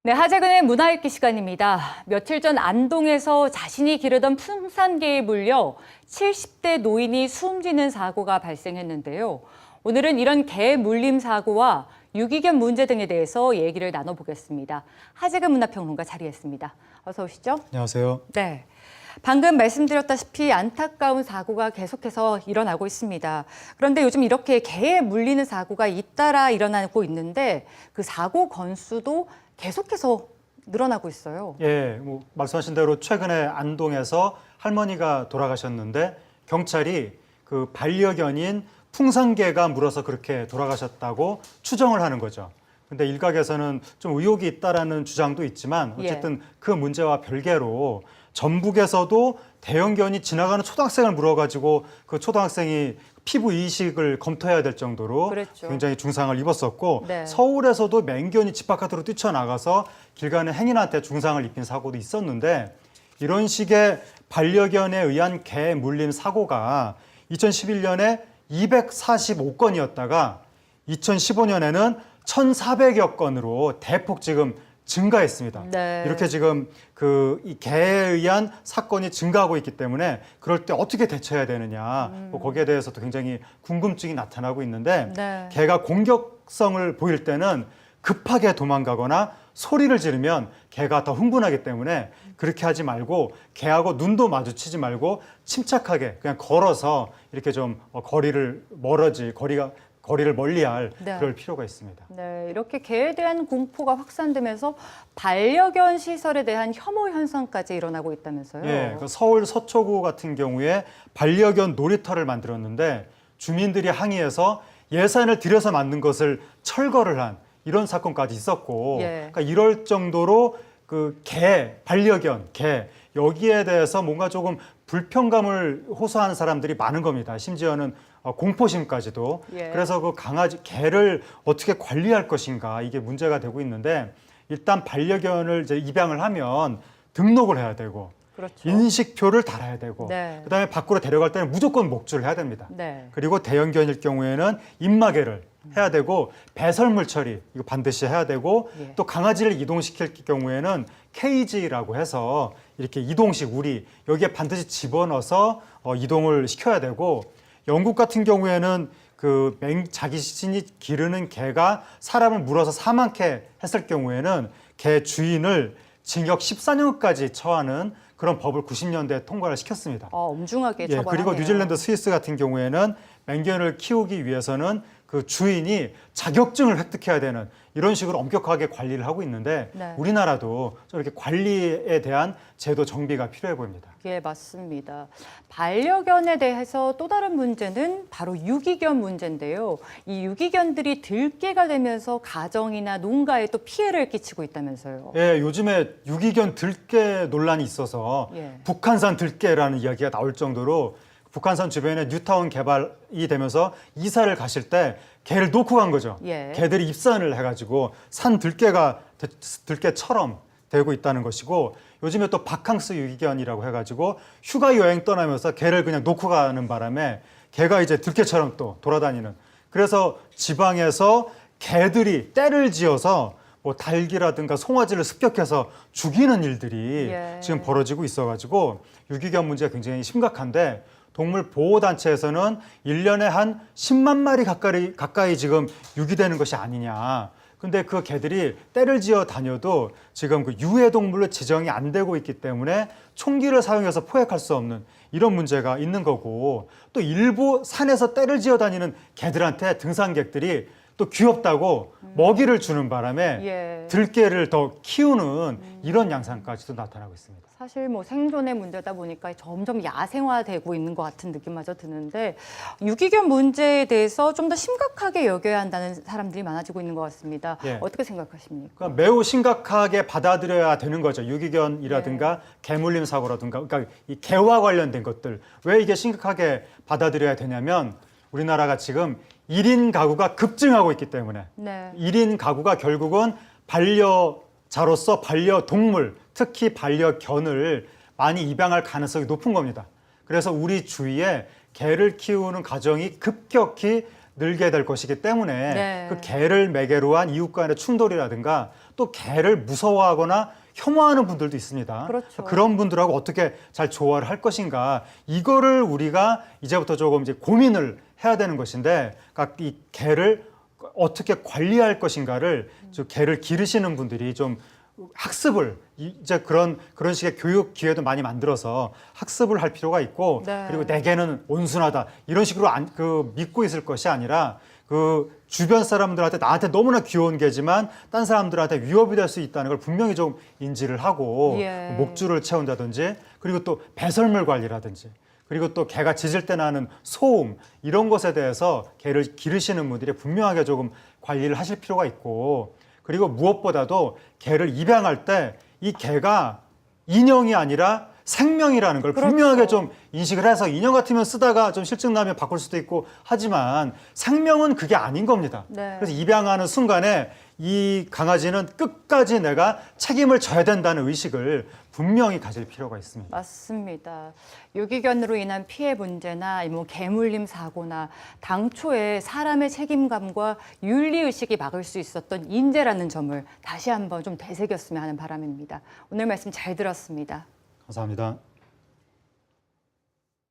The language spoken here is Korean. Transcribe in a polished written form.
네, 하재근의 문화읽기 시간입니다. 며칠 전 안동에서 자신이 기르던 풍산개에 물려 70대 노인이 숨지는 사고가 발생했는데요. 오늘은 이런 개 물림 사고와 유기견 문제 등에 대해서 얘기를 나눠보겠습니다. 하재근 문화평론가 자리했습니다. 어서 오시죠. 안녕하세요. 네. 방금 말씀드렸다시피 안타까운 사고가 계속해서 일어나고 있습니다. 그런데 요즘 이렇게 개에 물리는 사고가 잇따라 일어나고 있는데 그 사고 건수도 계속해서 늘어나고 있어요. 예, 말씀하신 대로 최근에 안동에서 할머니가 돌아가셨는데 경찰이 그 반려견인 풍산개가 물어서 그렇게 돌아가셨다고 추정을 하는 거죠. 근데 일각에서는 좀 의혹이 있다라는 주장도 있지만 어쨌든 그 문제와 별개로 전북에서도 대형견이 지나가는 초등학생을 물어가지고 그 초등학생이 피부 이식을 검토해야 될 정도로 그랬죠. 굉장히 중상을 입었었고 네. 서울에서도 맹견이 집 바깥으로 뛰쳐나가서 길 가는 행인한테 중상을 입힌 사고도 있었는데 이런 식의 반려견에 의한 개 물림 사고가 2011년에 245건이었다가 2015년에는 1,400여 건으로 대폭 지금 증가했습니다. 네. 이렇게 지금 이 개에 의한 사건이 증가하고 있기 때문에 그럴 때 어떻게 대처해야 되느냐 거기에 대해서도 굉장히 궁금증이 나타나고 있는데 네. 개가 공격성을 보일 때는 급하게 도망가거나 소리를 지르면 개가 더 흥분하기 때문에 그렇게 하지 말고 개하고 눈도 마주치지 말고 침착하게 그냥 걸어서 이렇게 좀 거리를 멀리할 네. 그럴 필요가 있습니다. 네, 이렇게 개에 대한 공포가 확산되면서 반려견 시설에 대한 혐오 현상까지 일어나고 있다면서요? 예, 그 서울 서초구 같은 경우에 반려견 놀이터를 만들었는데 주민들이 항의해서 예산을 들여서 만든 것을 철거를 한 이런 사건까지 있었고, 그러니까 이럴 정도로 그 반려견, 개 여기에 대해서 뭔가 조금 불편감을 호소하는 사람들이 많은 겁니다. 심지어는 공포심까지도. 그래서 그 개를 어떻게 관리할 것인가 이게 문제가 되고 있는데 일단 반려견을 이제 입양을 하면 등록을 해야 되고 그렇죠. 인식표를 달아야 되고 그다음에 밖으로 데려갈 때는 무조건 목줄을 해야 됩니다. 그리고 대형견일 경우에는 입마개를 해야 되고 배설물 처리 이거 반드시 해야 되고 또 강아지를 이동시킬 경우에는 케이지라고 해서 이렇게 이동식 우리 여기에 반드시 집어넣어서 이동을 시켜야 되고 영국 같은 경우에는 자기 자신이 기르는 개가 사람을 물어서 사망케 했을 경우에는 개 주인을 징역 14년까지 처하는 그런 법을 90년대에 통과를 시켰습니다. 엄중하게 처벌하네요. 그리고 뉴질랜드, 스위스 같은 경우에는 맹견을 키우기 위해서는 그 주인이 자격증을 획득해야 되는 이런 식으로 엄격하게 관리를 하고 있는데 우리나라도 이렇게 관리에 대한 제도 정비가 필요해 보입니다. 예, 맞습니다. 반려견에 대해서 또 다른 문제는 바로 유기견 문제인데요. 이 유기견들이 들개가 되면서 가정이나 농가에 또 피해를 끼치고 있다면서요. 예, 요즘에 유기견 들개 논란이 있어서 북한산 들개라는 이야기가 나올 정도로 북한산 주변에 뉴타운 개발이 되면서 이사를 가실 때 개를 놓고 간 거죠. 개들이 입산을 해가지고 산 들개처럼 되고 있다는 것이고 요즘에 또 바캉스 유기견이라고 해가지고 휴가 여행 떠나면서 개를 그냥 놓고 가는 바람에 개가 이제 들개처럼 또 돌아다니는 그래서 지방에서 개들이 떼를 지어서 닭이라든가 송아지를 습격해서 죽이는 일들이 지금 벌어지고 있어가지고 유기견 문제가 굉장히 심각한데 동물보호단체에서는 1년에 한 10만 마리 가까이 지금 유기되는 것이 아니냐. 근데 그 개들이 떼를 지어 다녀도 지금 그 유해동물로 지정이 안 되고 있기 때문에 총기를 사용해서 포획할 수 없는 이런 문제가 있는 거고 또 일부 산에서 떼를 지어 다니는 개들한테 등산객들이 또 귀엽다고 먹이를 주는 바람에 들개를 더 키우는 이런 양상까지도 나타나고 있습니다. 사실 생존의 문제다 보니까 점점 야생화되고 있는 것 같은 느낌마저 드는데 유기견 문제에 대해서 좀 더 심각하게 여겨야 한다는 사람들이 많아지고 있는 것 같습니다. 어떻게 생각하십니까? 그러니까 매우 심각하게 받아들여야 되는 거죠. 유기견이라든가 개물림 사고라든가 그러니까 이 개와 관련된 것들 왜 이게 심각하게 받아들여야 되냐면 우리나라가 지금 1인 가구가 급증하고 있기 때문에 1인 가구가 결국은 반려자로서 반려동물, 특히 반려견을 많이 입양할 가능성이 높은 겁니다. 그래서 우리 주위에 개를 키우는 가정이 급격히 늘게 될 것이기 때문에 그 개를 매개로 한 이웃 간의 충돌이라든가 또 개를 무서워하거나 혐오하는 분들도 있습니다. 그렇죠. 그런 분들하고 어떻게 잘 조화를 할 것인가, 이거를 우리가 이제부터 조금 이제 고민을 해야 되는 것인데, 그러니까 이 개를 어떻게 관리할 것인가를 개를 기르시는 분들이 좀 학습을, 이제 그런 식의 교육 기회도 많이 만들어서 학습을 할 필요가 있고, 네. 그리고 내 개는 온순하다 이런 식으로 믿고 있을 것이 아니라, 주변 사람들한테 나한테 너무나 귀여운 개지만 딴 사람들한테 위협이 될 수 있다는 걸 분명히 좀 인지를 하고, 예. 목줄을 채운다든지, 그리고 또 배설물 관리라든지, 그리고 또 개가 짖을 때 나는 소음, 이런 것에 대해서 개를 기르시는 분들이 분명하게 조금 관리를 하실 필요가 있고, 그리고 무엇보다도 개를 입양할 때 이 개가 인형이 아니라 생명이라는 걸 그렇죠. 분명하게 좀 인식을 해서, 인형 같으면 쓰다가 좀 실증 나면 바꿀 수도 있고 하지만 생명은 그게 아닌 겁니다. 네. 그래서 입양하는 순간에 이 강아지는 끝까지 내가 책임을 져야 된다는 의식을 분명히 가질 필요가 있습니다. 맞습니다. 유기견으로 인한 피해 문제나 뭐 개물림 사고나 당초에 사람의 책임감과 윤리의식이 막을 수 있었던 인재라는 점을 다시 한번 좀 되새겼으면 하는 바람입니다. 오늘 말씀 잘 들었습니다. 감사합니다.